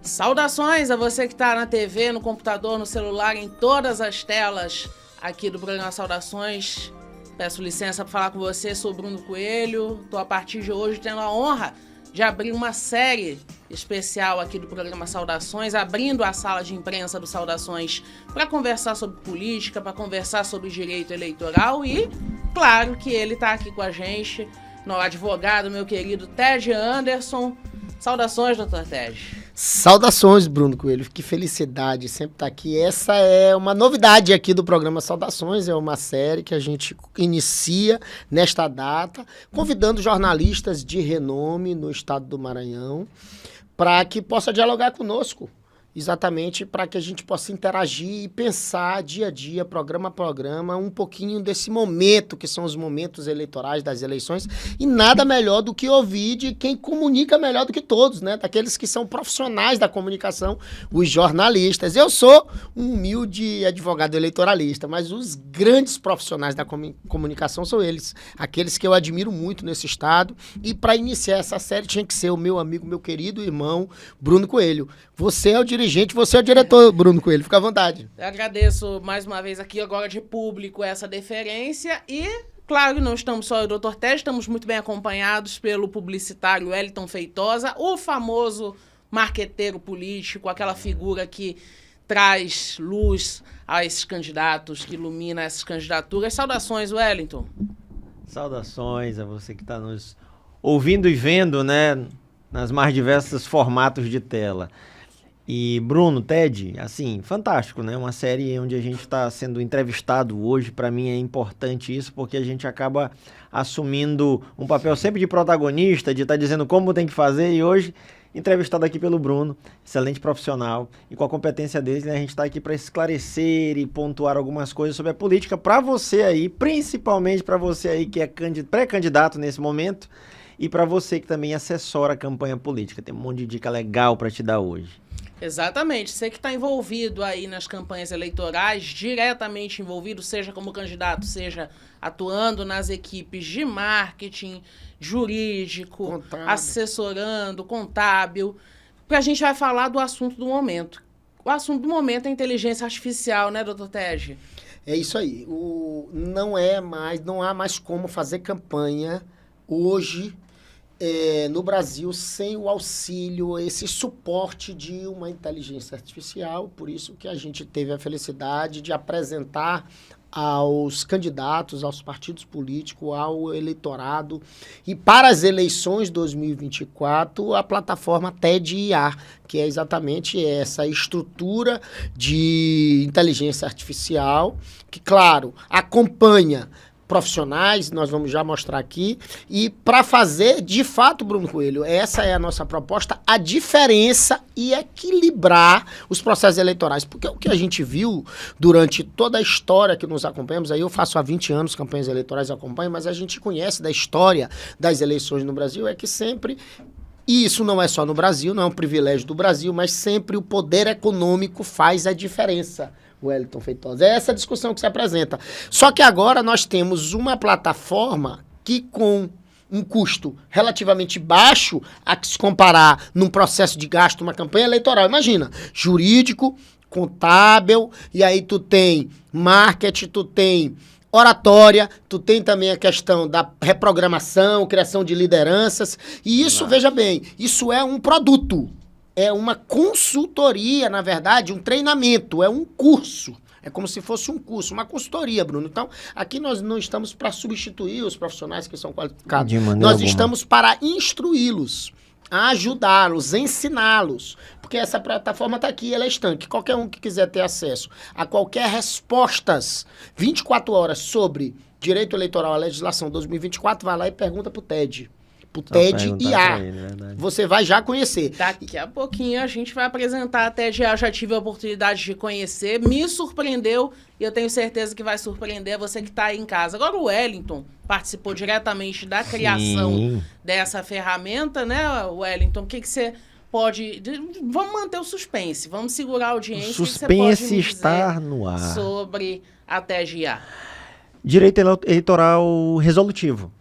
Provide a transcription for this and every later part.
Saudações a você que está na TV, no computador, no celular, em todas as telas aqui do programa Saudações. Peço licença para falar com você, sou Bruno Coelho. Estou a partir de hoje tendo a honra de abrir uma série especial aqui do programa Saudações, abrindo a sala de imprensa do Saudações para conversar sobre política, para conversar sobre direito eleitoral e, claro, que ele está aqui com a gente, no advogado, meu querido Ted Anderson. Saudações, doutor Ted. Saudações, Bruno Coelho. Que felicidade sempre estar aqui. Essa é uma novidade aqui do programa Saudações. É uma série que a gente inicia nesta data, convidando jornalistas de renome no estado do Maranhão para que possa dialogar conosco. Exatamente para que a gente possa interagir e pensar dia a dia, programa a programa, um pouquinho desse momento, que são os momentos eleitorais das eleições, e nada melhor do que ouvir de quem comunica melhor do que todos, né? Daqueles que são profissionais da comunicação, os jornalistas. Eu sou um humilde advogado eleitoralista, mas os grandes profissionais da comunicação são eles, aqueles que eu admiro muito nesse estado, e para iniciar essa série tinha que ser o meu amigo, meu querido irmão, Bruno Coelho. Você é o dirigente, você é o diretor, Bruno Coelho. Fica à vontade. Eu agradeço mais uma vez aqui agora de público essa deferência e, claro, não estamos só eu e o Dr. Ted, estamos muito bem acompanhados pelo publicitário Wellington Feitosa, o famoso marqueteiro político, aquela figura que traz luz a esses candidatos, que ilumina essas candidaturas. Saudações, Wellington. Saudações a você que está nos ouvindo e vendo, né, nas mais diversos formatos de tela. E Bruno, Ted, assim, fantástico, né? Uma série onde a gente está sendo entrevistado hoje. Para mim é importante isso, porque a gente acaba assumindo um papel sempre de protagonista, de estar dizendo como tem que fazer. E hoje, entrevistado aqui pelo Bruno, excelente profissional. E com a competência dele, né, a gente está aqui para esclarecer e pontuar algumas coisas sobre a política para você aí, principalmente para você aí que é pré-candidato nesse momento e para você que também assessora a campanha política. Tem um monte de dica legal para te dar hoje. Exatamente. Você que está envolvido aí nas campanhas eleitorais, diretamente envolvido, seja como candidato, seja atuando nas equipes de marketing, jurídico, contábil, assessorando, contábil, porque a gente vai falar do assunto do momento. O assunto do momento é a inteligência artificial, né, doutor Ted? É isso aí. Não há mais como fazer campanha hoje no Brasil sem o auxílio, esse suporte de uma inteligência artificial. Por isso que a gente teve a felicidade de apresentar aos candidatos, aos partidos políticos, ao eleitorado e para as eleições 2024 a plataforma TED-IA, que é exatamente essa estrutura de inteligência artificial que, claro, acompanha profissionais, nós vamos já mostrar aqui, e para fazer, de fato, Bruno Coelho, essa é a nossa proposta, a diferença e equilibrar os processos eleitorais, porque o que a gente viu durante toda a história que nos acompanhamos, aí eu faço há 20 anos campanhas eleitorais, acompanho, mas a gente conhece da história das eleições no Brasil, é que sempre, e isso não é só no Brasil, não é um privilégio do Brasil, mas sempre o poder econômico faz a diferença. Wellington Feitosa. É essa discussão que se apresenta. Só que agora nós temos uma plataforma que, com um custo relativamente baixo, a se comparar num processo de gasto, uma campanha eleitoral, imagina, jurídico, contábil, e aí tu tem marketing, tu tem oratória, tu tem também a questão da reprogramação, criação de lideranças, e isso, veja bem, isso é um produto. É uma consultoria, na verdade, um treinamento, é um curso. É como se fosse um curso, uma consultoria, Bruno. Então, aqui nós não estamos para substituir os profissionais que são qualificados. Nós estamos para instruí-los, ajudá-los, ensiná-los. Porque essa plataforma está aqui, ela é estanque. Qualquer um que quiser ter acesso a qualquer respostas 24 horas sobre direito eleitoral, a legislação 2024, vai lá e pergunta para o TED. Pro TED-IA. Você vai já conhecer. Daqui a pouquinho a gente vai apresentar a TED-IA. Já tive a oportunidade de conhecer. Me surpreendeu e eu tenho certeza que vai surpreender você que está aí em casa. Agora o Wellington participou diretamente da criação dessa ferramenta, né, Wellington? O que você pode... Vamos manter o suspense. Vamos segurar a audiência. O suspense está no ar. Sobre a TED-IA. Direito eleitoral resolutivo.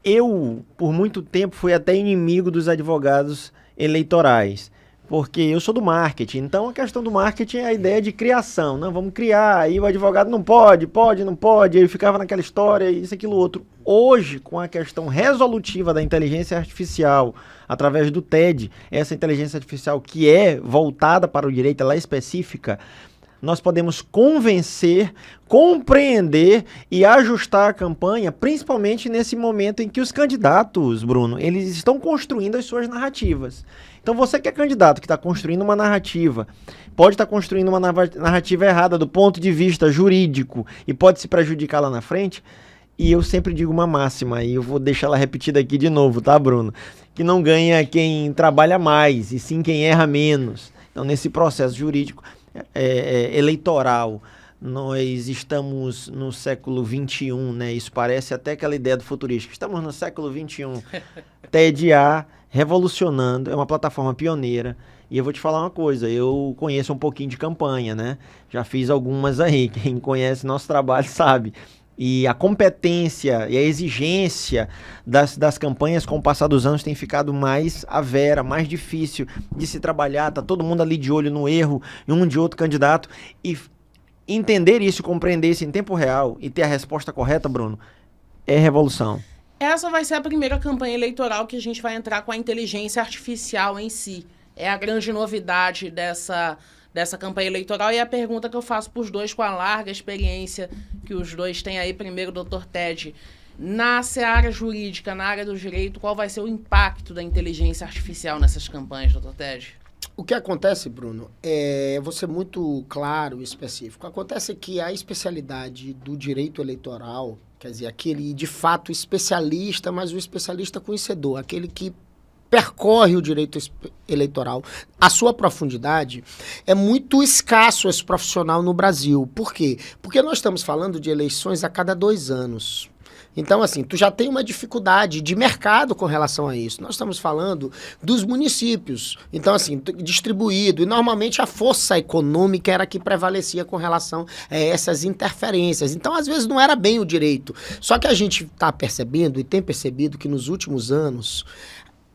Eu, por muito tempo, fui até inimigo dos advogados eleitorais, porque eu sou do marketing. Então, a questão do marketing é a ideia de criação. Não, vamos criar, aí o advogado não pode, não pode, aí ficava naquela história, isso, aquilo, outro. Hoje, com a questão resolutiva da inteligência artificial, através do TED, essa inteligência artificial que é voltada para o direito, ela é específica, nós podemos convencer, compreender e ajustar a campanha, principalmente nesse momento em que os candidatos, Bruno, eles estão construindo as suas narrativas. Então você que é candidato, que está construindo uma narrativa, pode estar construindo uma narrativa errada do ponto de vista jurídico e pode se prejudicar lá na frente. E eu sempre digo uma máxima, e eu vou deixar ela repetida aqui de novo, tá, Bruno? Que não ganha quem trabalha mais, e sim quem erra menos. Então, nesse processo jurídico eleitoral, nós estamos no século XXI, né? Isso parece até aquela ideia do futurístico. Estamos no século XXI. TED-A revolucionando, é uma plataforma pioneira. E eu vou te falar uma coisa, eu conheço um pouquinho de campanha, né? Já fiz algumas aí, quem conhece nosso trabalho sabe. E a competência e a exigência das campanhas com o passar dos anos tem ficado mais avera, mais difícil de se trabalhar. Tá todo mundo ali de olho no erro em um de outro candidato. E entender isso, compreender isso em tempo real e ter a resposta correta, Bruno, é revolução. Essa vai ser a primeira campanha eleitoral que a gente vai entrar com a inteligência artificial em si. É a grande novidade dessa campanha eleitoral, e a pergunta que eu faço para os dois com a larga experiência que os dois têm aí, primeiro, doutor Ted, na seara jurídica, na área do direito, qual vai ser o impacto da inteligência artificial nessas campanhas, doutor Ted? O que acontece, Bruno, vou ser muito claro e específico. Acontece que a especialidade do direito eleitoral, quer dizer, aquele de fato especialista, mas o especialista conhecedor, aquele que percorre o direito eleitoral, a sua profundidade, é muito escasso esse profissional no Brasil. Por quê? Porque nós estamos falando de eleições a cada 2 anos. Então, assim, tu já tem uma dificuldade de mercado com relação a isso. Nós estamos falando dos municípios. Então, assim, distribuído. E, normalmente, a força econômica era que prevalecia com relação a essas interferências. Então, às vezes, não era bem o direito. Só que a gente está percebendo e tem percebido que nos últimos anos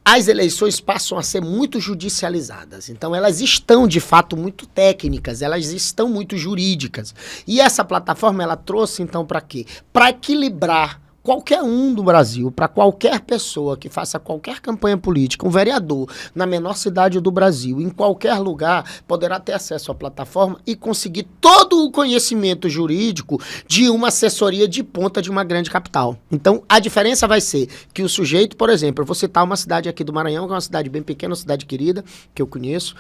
as eleições passam a ser muito judicializadas. Então, elas estão, de fato, muito técnicas, elas estão muito jurídicas. E essa plataforma, ela trouxe, então, para quê? Para equilibrar qualquer um do Brasil, para qualquer pessoa que faça qualquer campanha política, um vereador na menor cidade do Brasil, em qualquer lugar, poderá ter acesso à plataforma e conseguir todo o conhecimento jurídico de uma assessoria de ponta de uma grande capital. Então, a diferença vai ser que o sujeito, por exemplo, eu vou citar uma cidade aqui do Maranhão, que é uma cidade bem pequena, uma cidade querida, que eu conheço,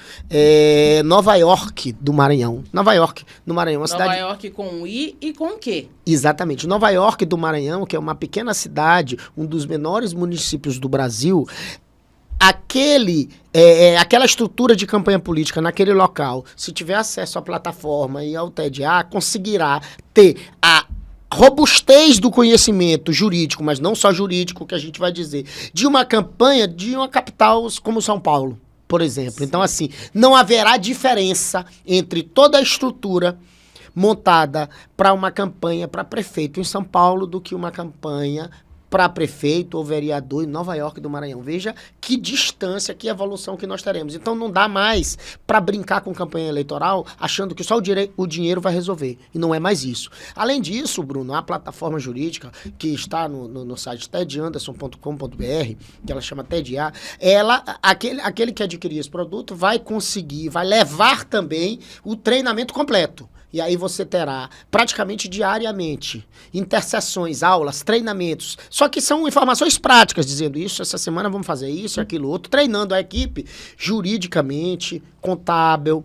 Nova York do Maranhão. Nova York, no Maranhão, uma cidade... Nova York com I e com Q. Exatamente. Nova York do Maranhão, que é uma pequena cidade, um dos menores municípios do Brasil, aquela estrutura de campanha política naquele local, se tiver acesso à plataforma e ao TED-A, conseguirá ter a robustez do conhecimento jurídico, mas não só jurídico, que a gente vai dizer, de uma campanha de uma capital como São Paulo, por exemplo. Então, assim, não haverá diferença entre toda a estrutura montada para uma campanha para prefeito em São Paulo do que uma campanha para prefeito ou vereador em Nova York do Maranhão. Veja que distância, que evolução que nós teremos. Então não dá mais para brincar com campanha eleitoral achando que só o dinheiro vai resolver. E não é mais isso. Além disso, Bruno, a plataforma jurídica que está no site tedanderson.com.br, que ela chama TED-A, aquele que adquirir esse produto vai levar também o treinamento completo. E aí você terá praticamente diariamente interseções, aulas, treinamentos. Só que são informações práticas, dizendo isso, essa semana vamos fazer isso, aquilo, outro, treinando a equipe juridicamente, contábil,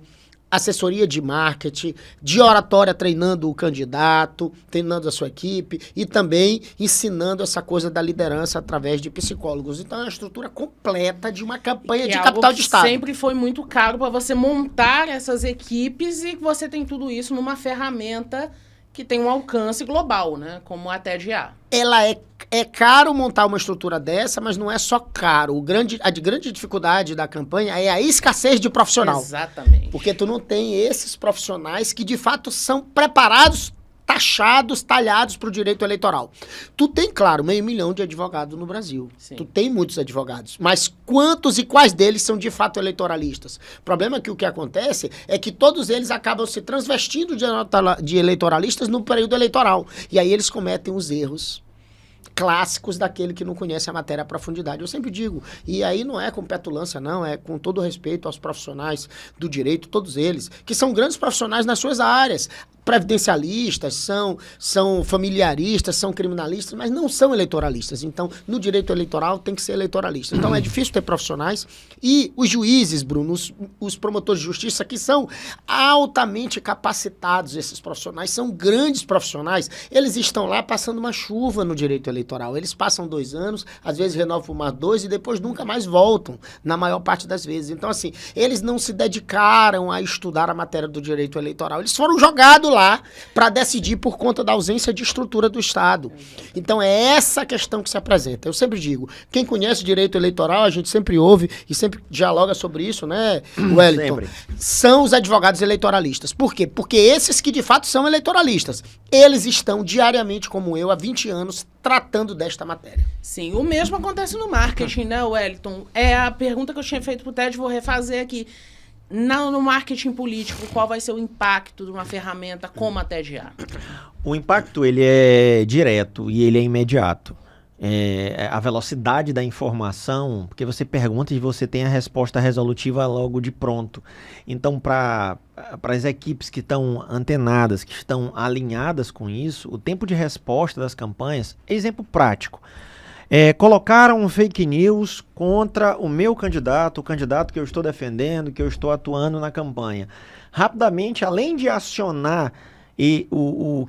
assessoria de marketing, de oratória, treinando o candidato, treinando a sua equipe e também ensinando essa coisa da liderança através de psicólogos. Então é uma estrutura completa de uma campanha de capital de Estado. Sempre foi muito caro para você montar essas equipes e você tem tudo isso numa ferramenta que tem um alcance global, né? Como a TED-A. Ela é caro montar uma estrutura dessa, mas não é só caro. A grande dificuldade da campanha é a escassez de profissional. Exatamente. Porque tu não tem esses profissionais que, de fato, são preparados taxados, talhados para o direito eleitoral. Tu tem, claro, 500 mil de advogados no Brasil. Sim. Tu tem muitos advogados. Mas quantos e quais deles são de fato eleitoralistas? O problema é que o que acontece é que todos eles acabam se transvestindo de eleitoralistas no período eleitoral. E aí eles cometem os erros clássicos daquele que não conhece a matéria à profundidade. Eu sempre digo, e aí não é com petulância, não, é com todo respeito aos profissionais do direito, todos eles, que são grandes profissionais nas suas áreas, previdencialistas, são familiaristas, são criminalistas, mas não são eleitoralistas. Então, no direito eleitoral tem que ser eleitoralista. Então, é difícil ter profissionais. E os juízes, Bruno, os promotores de justiça, que são altamente capacitados, esses profissionais, são grandes profissionais, eles estão lá passando uma chuva no direito eleitoral. Eles passam 2 anos, às vezes renovam por mais 2 e depois nunca mais voltam, na maior parte das vezes. Então, assim, eles não se dedicaram a estudar a matéria do direito eleitoral. Eles foram jogados lá para decidir por conta da ausência de estrutura do Estado. Então é essa questão que se apresenta. Eu sempre digo, quem conhece direito eleitoral, a gente sempre ouve e sempre dialoga sobre isso, né, Wellington? Sempre. São os advogados eleitoralistas. Por quê? Porque esses que de fato são eleitoralistas, eles estão diariamente, como eu, há 20 anos, tratando desta matéria. Sim, o mesmo acontece no marketing, né, Wellington? É a pergunta que eu tinha feito pro Ted, vou refazer aqui. No marketing político, qual vai ser o impacto de uma ferramenta como a TED-A? O impacto, ele é direto e ele é imediato. A velocidade da informação, porque você pergunta e você tem a resposta resolutiva logo de pronto. Então, para as equipes que estão antenadas, que estão alinhadas com isso, o tempo de resposta das campanhas, exemplo prático. Colocaram fake news contra o meu candidato, o candidato que eu estou defendendo, que eu estou atuando na campanha. Rapidamente, além de acionar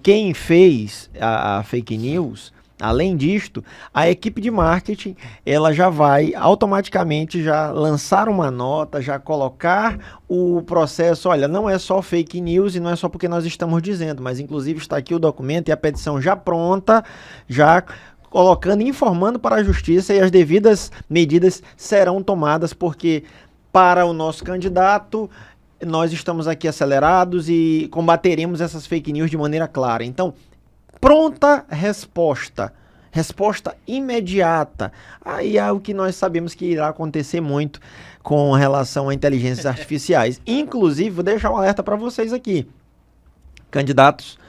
quem fez a fake news, além disto, a equipe de marketing ela já vai automaticamente já lançar uma nota, já colocar o processo. Olha, não é só fake news e não é só porque nós estamos dizendo, mas inclusive está aqui o documento e a petição já pronta, já colocando, informando para a justiça, e as devidas medidas serão tomadas, porque para o nosso candidato nós estamos aqui acelerados e combateremos essas fake news de maneira clara. Então, pronta resposta imediata. Aí é o que nós sabemos que irá acontecer muito com relação a inteligências artificiais. Inclusive, vou deixar um alerta para vocês aqui. Candidatos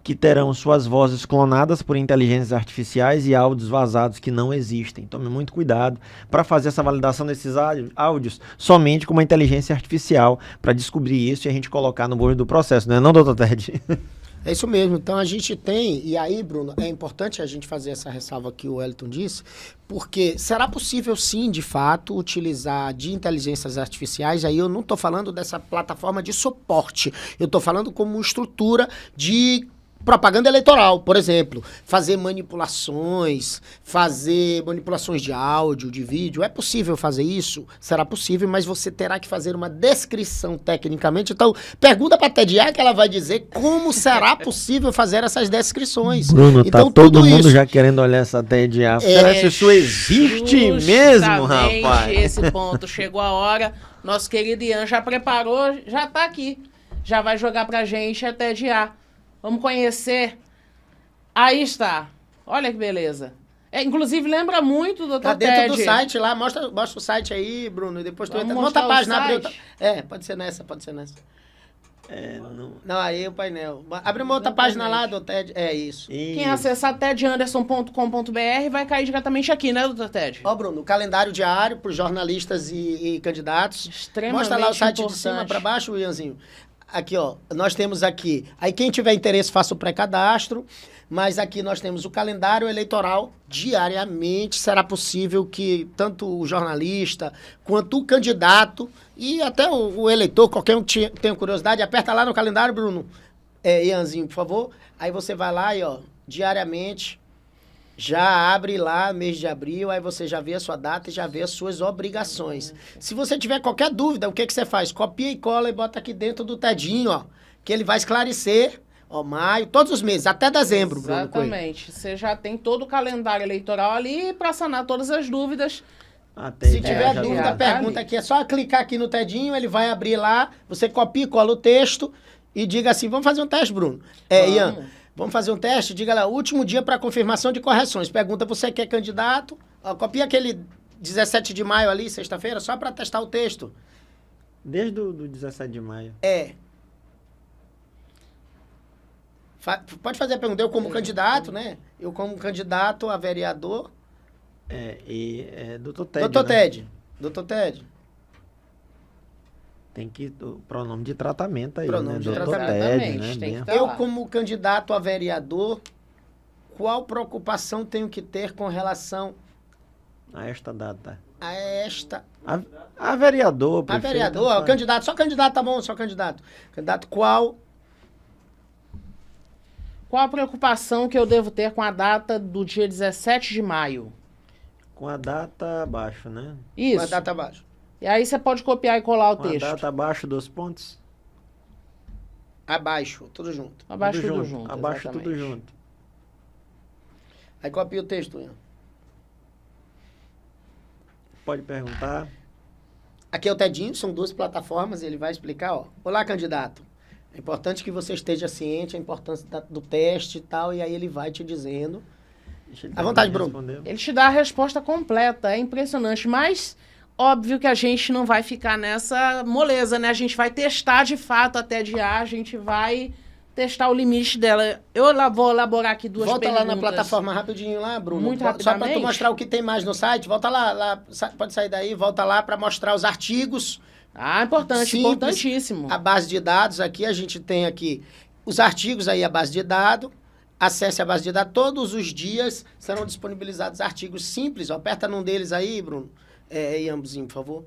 que terão suas vozes clonadas por inteligências artificiais e áudios vazados que não existem. Tome muito cuidado para fazer essa validação desses áudios somente com uma inteligência artificial, para descobrir isso e a gente colocar no bojo do processo, não é não, doutor Ted? É isso mesmo. Então a gente tem, e aí, Bruno, é importante a gente fazer essa ressalva que o Wellington disse, porque será possível sim, de fato, utilizar de inteligências artificiais. Aí eu não estou falando dessa plataforma de suporte, eu estou falando como estrutura de propaganda eleitoral, por exemplo, fazer manipulações de áudio, de vídeo. É possível fazer isso? Será possível, mas você terá que fazer uma descrição tecnicamente. Então, pergunta para a TED-A que ela vai dizer como será possível fazer essas descrições. Bruno, então, tá todo mundo isso já querendo olhar essa TED-A. Será que isso existe mesmo, rapaz? Esse ponto. Chegou a hora. Nosso querido Ian já preparou, já tá aqui. Já vai jogar pra gente a TED-A. Vamos conhecer. Aí está. Olha que beleza. Inclusive, lembra muito do Dr. Tá dentro Ted. do site lá. Mostra o site aí, Bruno. E depois tu Vamos entra. Monta a mostrar o página. Abre site? pode ser nessa. Não. Não, aí o painel. Abre uma outra página lá do TED. É isso. Quem acessar tedanderson.com.br vai cair diretamente aqui, né, Dr. Ted? Ó, Bruno, o calendário diário para os jornalistas e candidatos. Extremamente Mostra lá o site importante. de cima para baixo, Ianzinho. Aqui, ó, nós temos aqui. Aí quem tiver interesse, faça o pré-cadastro. Mas aqui nós temos o calendário eleitoral. Diariamente será possível que tanto o jornalista quanto o candidato e até o eleitor, qualquer um que tenha curiosidade, aperta lá no calendário, Bruno. Ianzinho, por favor. Aí você vai lá e, ó, diariamente, já abre lá, mês de abril, aí você já vê a sua data e já vê as suas obrigações. Se você tiver qualquer dúvida, o que você faz? Copia e cola e bota aqui dentro do Tedinho, ó, que ele vai esclarecer, ó, maio, todos os meses, até dezembro, Bruno Coelho. Exatamente. Você já tem todo o calendário eleitoral ali para sanar todas as dúvidas. Se tiver dúvida, pergunta aqui. É só clicar aqui no Tedinho, ele vai abrir lá, você copia e cola o texto e diga assim, vamos fazer um teste, Bruno. Ian, Vamos fazer um teste? Diga lá, último dia para confirmação de correções. Pergunta, você que é candidato? Ó, copia aquele 17 de maio ali, sexta-feira, só para testar o texto. Desde o 17 de maio. É. Pode fazer a pergunta. Eu como candidato, né? Eu como candidato a vereador. Doutor Ted. Doutor né? Ted. Doutor Ted. Tem que... O pronome de tratamento aí, Pronome né? de Doutor tratamento. Ted, Exatamente, né? tem que Bem- tá Eu lá. como candidato a vereador, qual preocupação tenho que ter com relação A esta data. a esta... A vereador, A prefeito, vereador, o faz. candidato, só candidato, tá bom, só candidato. Candidato qual... Qual a preocupação que eu devo ter com a data do dia 17 de maio? Com a data abaixo, né? Isso. Com a data abaixo. E aí você pode copiar e colar o Com a texto. data abaixo dos pontos. Abaixo, tudo junto. Abaixo tudo junto. Abaixo tudo exatamente. junto. Aí copia o texto, Ian. Pode perguntar. Aqui é o Tedinho, são duas plataformas, ele vai explicar, ó. Olá, candidato. É importante que você esteja ciente a importância do teste e tal, e aí ele vai te dizendo. Deixa ele À vontade, terminar de Bruno. responder. Ele te dá a resposta completa, é impressionante, mas óbvio que a gente não vai ficar nessa moleza, né? A gente vai testar de fato até de A, a gente vai testar o limite dela. Eu vou elaborar aqui duas Volta perguntas. lá na plataforma rapidinho lá, Bruno. Muito Só para tu rapidamente. mostrar o que tem mais no site. Volta lá, pode sair daí, volta lá para mostrar os artigos. Ah, importante, Simples. importantíssimo. A base de dados aqui, a gente tem aqui os artigos aí, a base de dados. Acesse a base de dados. Todos os dias serão disponibilizados artigos simples. Ó, aperta num deles aí, Bruno. E amboszinho, por favor.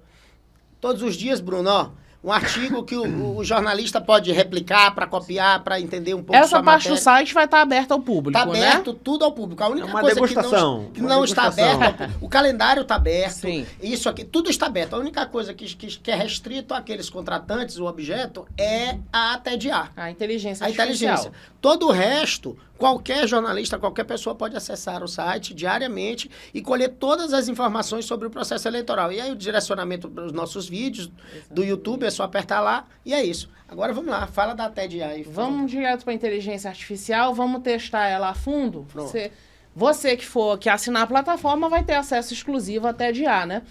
Todos os dias, Bruno, ó. Um artigo que o jornalista pode replicar para copiar, para entender um pouco Essa sua parte do matéria. site vai estar aberta ao público, Está né? aberto tudo ao público. A única É uma coisa degustação, que uma não está degustação. aberto, ao público. O calendário está aberto. Sim. Isso aqui, tudo está aberto. A única coisa que é restrito àqueles contratantes, o objeto, é a TDA. A inteligência A artificial. inteligência. Todo o resto, qualquer jornalista, qualquer pessoa pode acessar o site diariamente e colher todas as informações sobre o processo eleitoral. E aí o direcionamento para os nossos vídeos do YouTube, é só apertar lá e é isso. Agora vamos lá, fala da TED aí. Vamos direto para a inteligência artificial, vamos testar ela a fundo. Pronto. Você que assinar a plataforma vai ter acesso exclusivo até de A, né?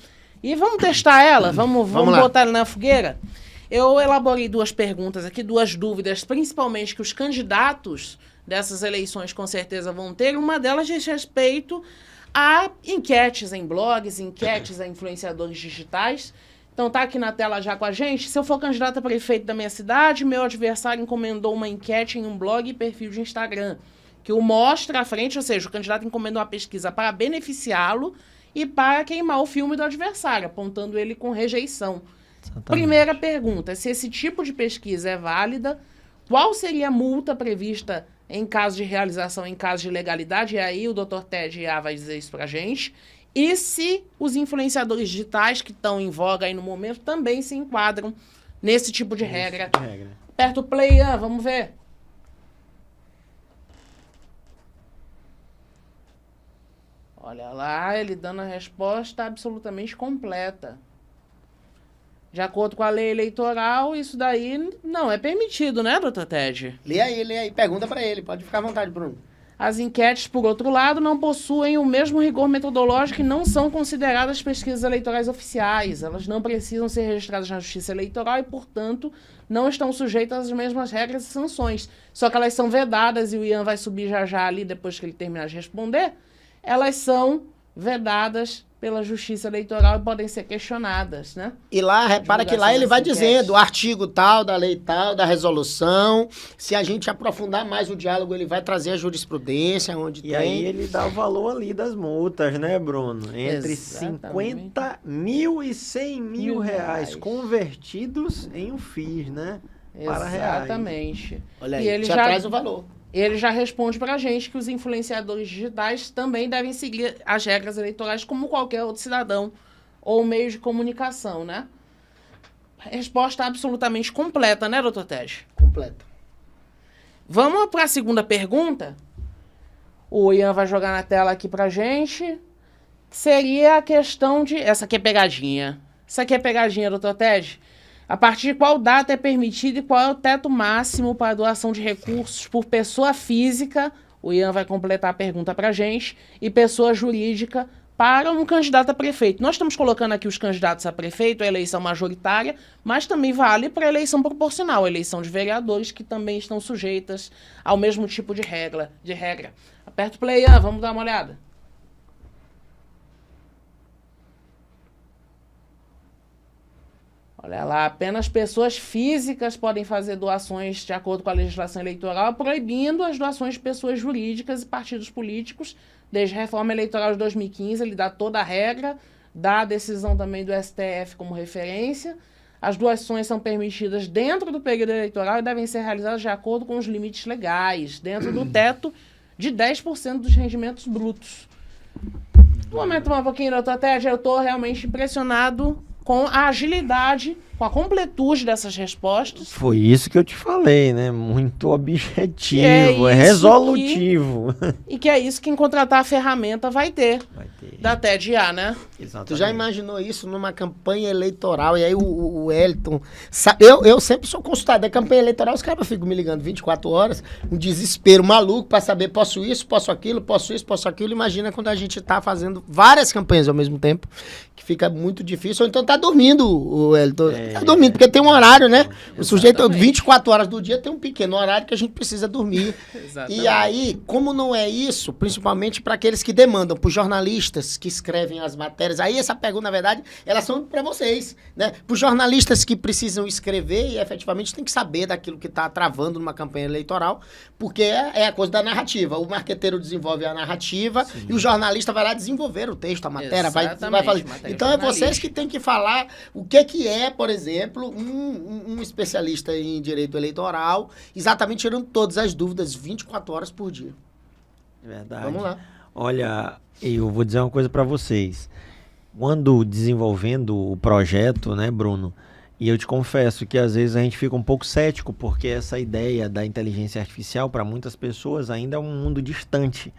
E vamos testar ela, vamos lá. botar ela na fogueira. Eu elaborei duas perguntas aqui, duas dúvidas, principalmente que os candidatos dessas eleições com certeza vão ter. Uma delas diz respeito a enquetes em blogs, enquetes a influenciadores digitais. Então tá aqui na tela já com a gente. Se eu for candidato a prefeito da minha cidade, meu adversário encomendou uma enquete em um blog e perfil de Instagram, que o mostra à frente, ou seja, o candidato encomendou uma pesquisa para beneficiá-lo e para queimar o filme do adversário, apontando ele com rejeição. Exatamente. Primeira pergunta, se esse tipo de pesquisa é válida, qual seria a multa prevista em caso de realização, em caso de legalidade? E aí o Dr. Ted A vai dizer isso pra gente. E se os influenciadores digitais que estão em voga aí no momento também se enquadram nesse tipo de regra. Aperta o play, Ian, vamos ver. Olha lá, ele dando a resposta absolutamente completa. De acordo com a lei eleitoral, isso daí não é permitido, né, doutor Ted? Lê aí, pergunta para ele, pode ficar à vontade, Bruno. As enquetes, por outro lado, não possuem o mesmo rigor metodológico e não são consideradas pesquisas eleitorais oficiais. Elas não precisam ser registradas na Justiça Eleitoral e, portanto, não estão sujeitas às mesmas regras e sanções. Só que elas são vedadas, e o Ian vai subir já ali, depois que ele terminar de responder. Elas são vedadas pela Justiça Eleitoral e podem ser questionadas, né? E lá, repara que lá ele vai dizendo o artigo tal, da lei tal, da resolução. Se a gente aprofundar mais o diálogo, ele vai trazer a jurisprudência, onde E tem. aí ele dá o valor ali das multas, né, Bruno? Entre Exatamente. 50 mil e 100 mil reais reais. convertidos em um FIIs, né? Para reais. Exatamente. Olha E aí, ele já traz o valor. Ele já responde pra gente que os influenciadores digitais também devem seguir as regras eleitorais como qualquer outro cidadão ou meio de comunicação, né? Resposta absolutamente completa, né, doutor Ted? Completa. Vamos para a segunda pergunta? O Ian vai jogar na tela aqui pra gente. Seria a questão de... Essa aqui é pegadinha. Essa aqui é pegadinha, doutor Ted. A partir de qual data é permitido e qual é o teto máximo para a doação de recursos por pessoa física, o Ian vai completar a pergunta para a gente, e pessoa jurídica para um candidato a prefeito. Nós estamos colocando aqui os candidatos a prefeito, a eleição majoritária, mas também vale para a eleição proporcional, a eleição de vereadores, que também estão sujeitas ao mesmo tipo de regra. Aperta o play, Ian, vamos dar uma olhada. Olha lá, apenas pessoas físicas podem fazer doações de acordo com a legislação eleitoral, proibindo as doações de pessoas jurídicas e partidos políticos. Desde a reforma eleitoral de 2015, ele dá toda a regra, dá a decisão também do STF como referência. As doações são permitidas dentro do período eleitoral e devem ser realizadas de acordo com os limites legais, dentro do teto de 10% dos rendimentos brutos. Vamos aumentar um pouquinho, doutor Ted, eu estou realmente impressionado com a agilidade, com a completude dessas respostas. Foi isso que eu te falei, né? Muito objetivo, é resolutivo. E que é isso que, em contratar a ferramenta, vai ter. Da TED-A, né? Exatamente. Tu já imaginou isso numa campanha eleitoral? E aí o Wellington... Eu sempre sou consultado. É campanha eleitoral, os caras ficam me ligando 24 horas, um desespero maluco para saber, posso isso, posso aquilo, posso isso, posso aquilo. Imagina quando a gente tá fazendo várias campanhas ao mesmo tempo, que fica muito difícil. Ou então tá dormindo, o Wellington. Tá dormindo, porque tem um horário, né? O sujeito, 24 horas do dia, tem um pequeno horário que a gente precisa dormir. E aí, como não é isso, principalmente para aqueles que demandam, para os jornalistas que escrevem as matérias, aí essa pergunta, na verdade, elas são para vocês, né? Para os jornalistas que precisam escrever e efetivamente tem que saber daquilo que está travando numa campanha eleitoral, porque é a coisa da narrativa. O marqueteiro desenvolve a narrativa e o jornalista vai lá desenvolver o texto, a matéria, vai fazer. Então é vocês que têm que falar o que é, por exemplo, um especialista em direito eleitoral, exatamente tirando todas as dúvidas 24 horas por dia. Verdade. Vamos lá. Olha, eu vou dizer uma coisa para vocês. Quando desenvolvendo o projeto, né, Bruno, e eu te confesso que às vezes a gente fica um pouco cético, porque essa ideia da inteligência artificial, para muitas pessoas, ainda é um mundo distante.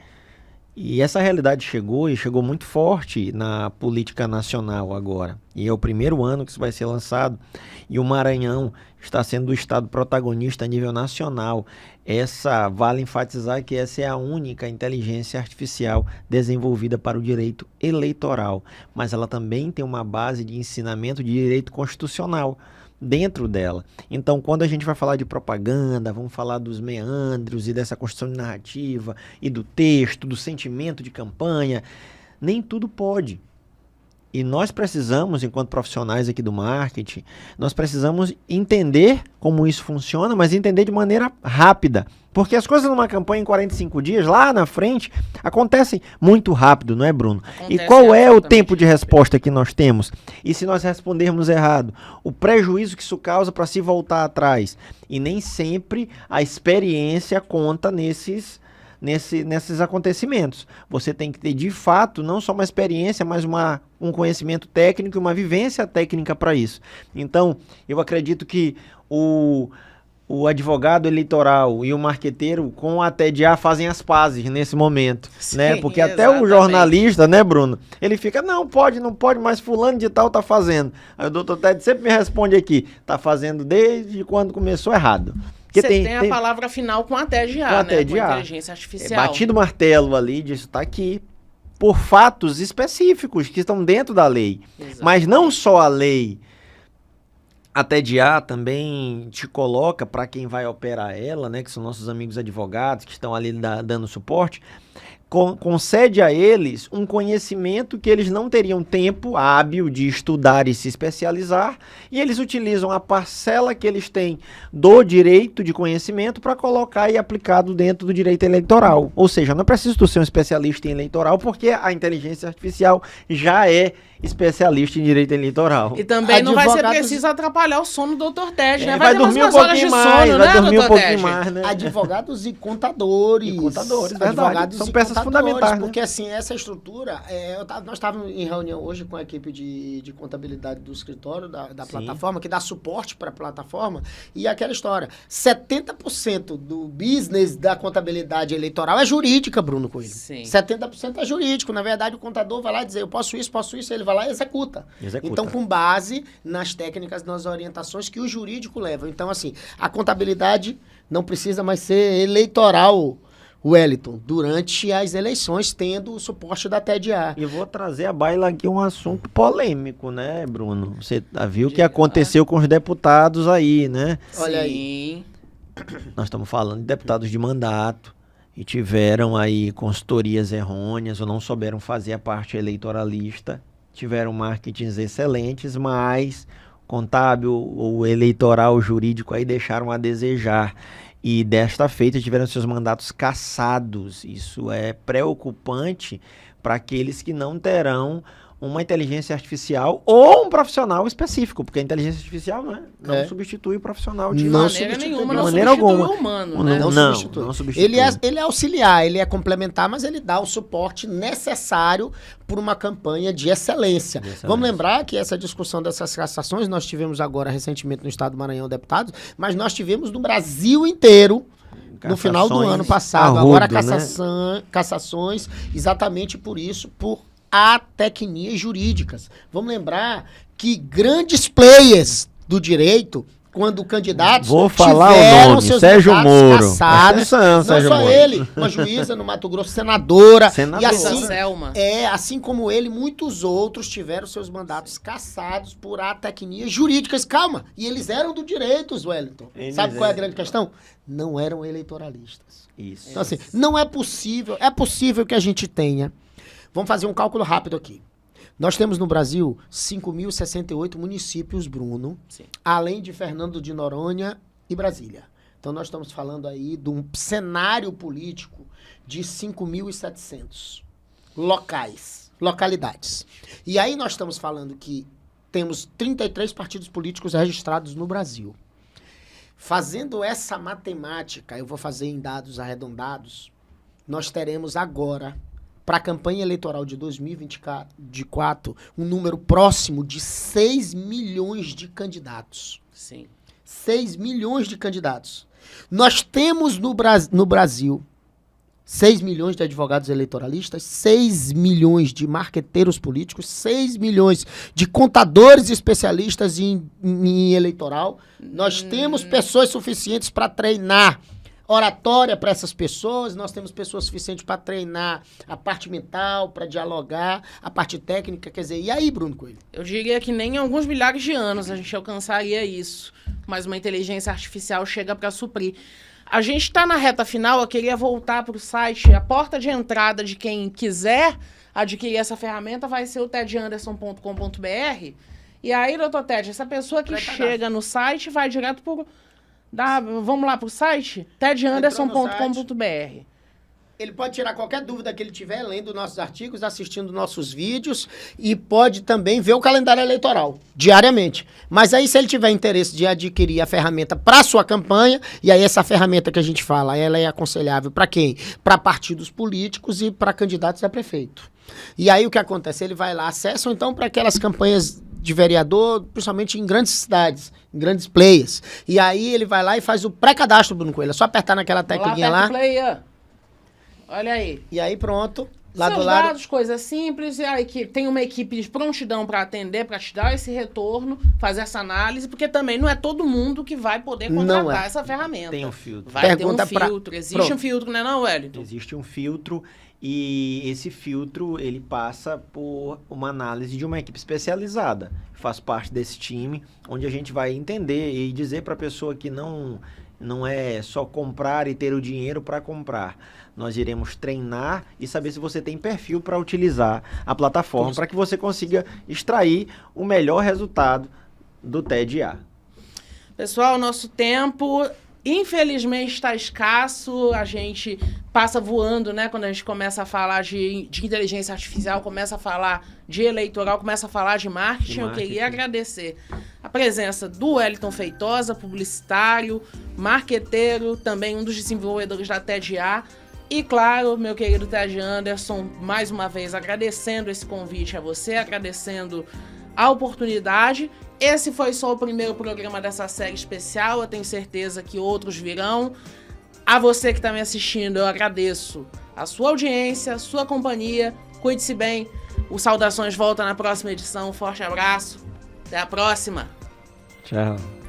E essa realidade chegou e chegou muito forte na política nacional agora. E é o primeiro ano que isso vai ser lançado. E o Maranhão está sendo o estado protagonista a nível nacional. Vale enfatizar que essa é a única inteligência artificial desenvolvida para o direito eleitoral. Mas ela também tem uma base de ensinamento de direito constitucional dentro dela. Então, quando a gente vai falar de propaganda, vamos falar dos meandros e dessa construção de narrativa e do texto, do sentimento de campanha, nem tudo pode. E nós precisamos, enquanto profissionais aqui do marketing, nós precisamos entender como isso funciona, mas entender de maneira rápida. Porque as coisas numa campanha em 45 dias, lá na frente, acontecem muito rápido, não é, Bruno? E qual é o tempo de resposta que nós temos? E se nós respondermos errado? O prejuízo que isso causa para se voltar atrás. E nem sempre a experiência conta nesses acontecimentos. Você tem que ter, de fato, não só uma experiência, mas um conhecimento técnico e uma vivência técnica para isso. Então, eu acredito que o advogado eleitoral e o marqueteiro com a TED-A fazem as pazes nesse momento, sim, né? Porque até o jornalista, né, Bruno? Ele fica, não pode, mas fulano de tal tá fazendo. Aí o doutor Ted sempre me responde aqui, tá fazendo desde quando começou errado. Você tem a palavra final com a TED-A, né? Com a inteligência artificial. Batido o martelo ali, disso tá aqui, por fatos específicos que estão dentro da lei. Exato. Mas não só a lei. A TED-A também te coloca, para quem vai operar ela, né, que são nossos amigos advogados que estão ali dando suporte, concede a eles um conhecimento que eles não teriam tempo hábil de estudar e se especializar, e eles utilizam a parcela que eles têm do direito de conhecimento para colocar e aplicado dentro do direito eleitoral. Ou seja, não é preciso tu ser um especialista em eleitoral, porque a inteligência artificial já é especialista em direito eleitoral. E também não vai ser preciso atrapalhar o sono do Dr. Ted, né? Vai dormir um pouquinho mais, vai dormir um pouquinho mais, né? Advogados e contadores. Verdade. Advogados são peças fundamentais, né? Porque assim, essa estrutura, nós estávamos em reunião hoje com a equipe de contabilidade do escritório, da plataforma, que dá suporte para a plataforma, e aquela história, 70% do business da contabilidade eleitoral é jurídica, Bruno Coelho. Sim. 70% é jurídico. Na verdade, o contador vai lá dizer, eu posso isso, ele vai lá e executa. Então, com base nas técnicas, nas orientações que o jurídico leva. Então, assim, a contabilidade não precisa mais ser eleitoral, Wellington, durante as eleições, tendo o suporte da TED-A. E vou trazer à baila aqui um assunto polêmico, né, Bruno? Você viu o que aconteceu com os deputados aí, né? Olha aí. Nós estamos falando de deputados de mandato e tiveram aí consultorias errôneas ou não souberam fazer a parte eleitoralista, tiveram marketings excelentes, mas contábil, o eleitoral, o jurídico aí deixaram a desejar. E desta feita tiveram seus mandatos cassados. Isso é preocupante para aqueles que não terão uma inteligência artificial ou um profissional específico, porque a inteligência artificial não substitui o profissional de maneira nenhuma, de maneira alguma. O humano, né? Não substitui. Ele é auxiliar, ele é complementar, mas ele dá o suporte necessário por uma campanha de excelência. Vamos lembrar que essa discussão dessas cassações nós tivemos agora recentemente no estado do Maranhão, deputados, mas nós tivemos no Brasil inteiro no final do ano passado. Agora cassações, exatamente por isso, por atecnias jurídicas. Vamos lembrar que grandes players do direito, quando candidatos tiveram seus Sérgio Moro. Cassados, não Sérgio só Moro. Ele, uma juíza no Mato Grosso, senadora. E assim, Selma. assim como ele, muitos outros tiveram seus mandatos cassados por atecnias jurídicas. Calma, e eles eram do direito, Wellington. Sabe qual é a grande questão? Não eram eleitoralistas. Isso. Então assim, não é possível que a gente tenha. Vamos fazer um cálculo rápido aqui. Nós temos no Brasil 5.068 municípios, Bruno, Sim. além de Fernando de Noronha e Brasília. Então nós estamos falando aí de um cenário político de 5.700 localidades. E aí nós estamos falando que temos 33 partidos políticos registrados no Brasil. Fazendo essa matemática, eu vou fazer em dados arredondados, nós teremos agora, para a campanha eleitoral de 2024, um número próximo de 6 milhões de candidatos. Sim. 6 milhões de candidatos. Nós temos no Brasil 6 milhões de advogados eleitoralistas, 6 milhões de marqueteiros políticos, 6 milhões de contadores especialistas em eleitoral. Nós temos pessoas suficientes para treinar oratória para essas pessoas, nós temos pessoas suficientes para treinar a parte mental, para dialogar, a parte técnica, quer dizer, e aí, Bruno Coelho? Eu diria que nem em alguns milhares de anos a gente alcançaria isso, mas uma inteligência artificial chega para suprir. A gente está na reta final, eu queria voltar para o site, a porta de entrada de quem quiser adquirir essa ferramenta vai ser o tedanderson.com.br, e aí, doutor Ted, essa pessoa que chega no site vai direto por... vamos lá pro site? tedanderson.com.br. Ele pode tirar qualquer dúvida que ele tiver lendo nossos artigos, assistindo nossos vídeos e pode também ver o calendário eleitoral diariamente. Mas aí, se ele tiver interesse de adquirir a ferramenta para sua campanha, e aí essa ferramenta que a gente fala, ela é aconselhável para quem? Para partidos políticos e para candidatos a prefeito. E aí o que acontece? Ele vai lá, acessa ou então para aquelas campanhas de vereador, principalmente em grandes cidades, em grandes players. E aí ele vai lá e faz o pré-cadastro, Bruno Coelho. É só apertar naquela teclinha lá. Olha aí. E aí pronto. Lá Seus do lado. dados, coisas simples, e aí que tem uma equipe de prontidão para atender, para te dar esse retorno, fazer essa análise, porque também não é todo mundo que vai poder contratar essa ferramenta. Tem um filtro. Vai ter um filtro. Existe um filtro, né, não, Wellington? Existe um filtro. E esse filtro, ele passa por uma análise de uma equipe especializada. Faz parte desse time, onde a gente vai entender e dizer para a pessoa que não é só comprar e ter o dinheiro para comprar. Nós iremos treinar e saber se você tem perfil para utilizar a plataforma, para que você consiga extrair o melhor resultado do TED-A. Pessoal, nosso tempo... infelizmente está escasso, a gente passa voando, né? Quando a gente começa a falar de inteligência artificial, começa a falar de eleitoral, começa a falar de marketing. Eu queria agradecer a presença do Wellington Feitosa, publicitário, marqueteiro, também um dos desenvolvedores da TED-A, E claro, meu querido Ted Anderson, mais uma vez agradecendo esse convite a você, agradecendo a oportunidade. Esse foi só o primeiro programa dessa série especial, eu tenho certeza que outros virão. A você que está me assistindo, eu agradeço a sua audiência, a sua companhia. Cuide-se bem. O Saudações volta na próxima edição. Um forte abraço. Até a próxima. Tchau.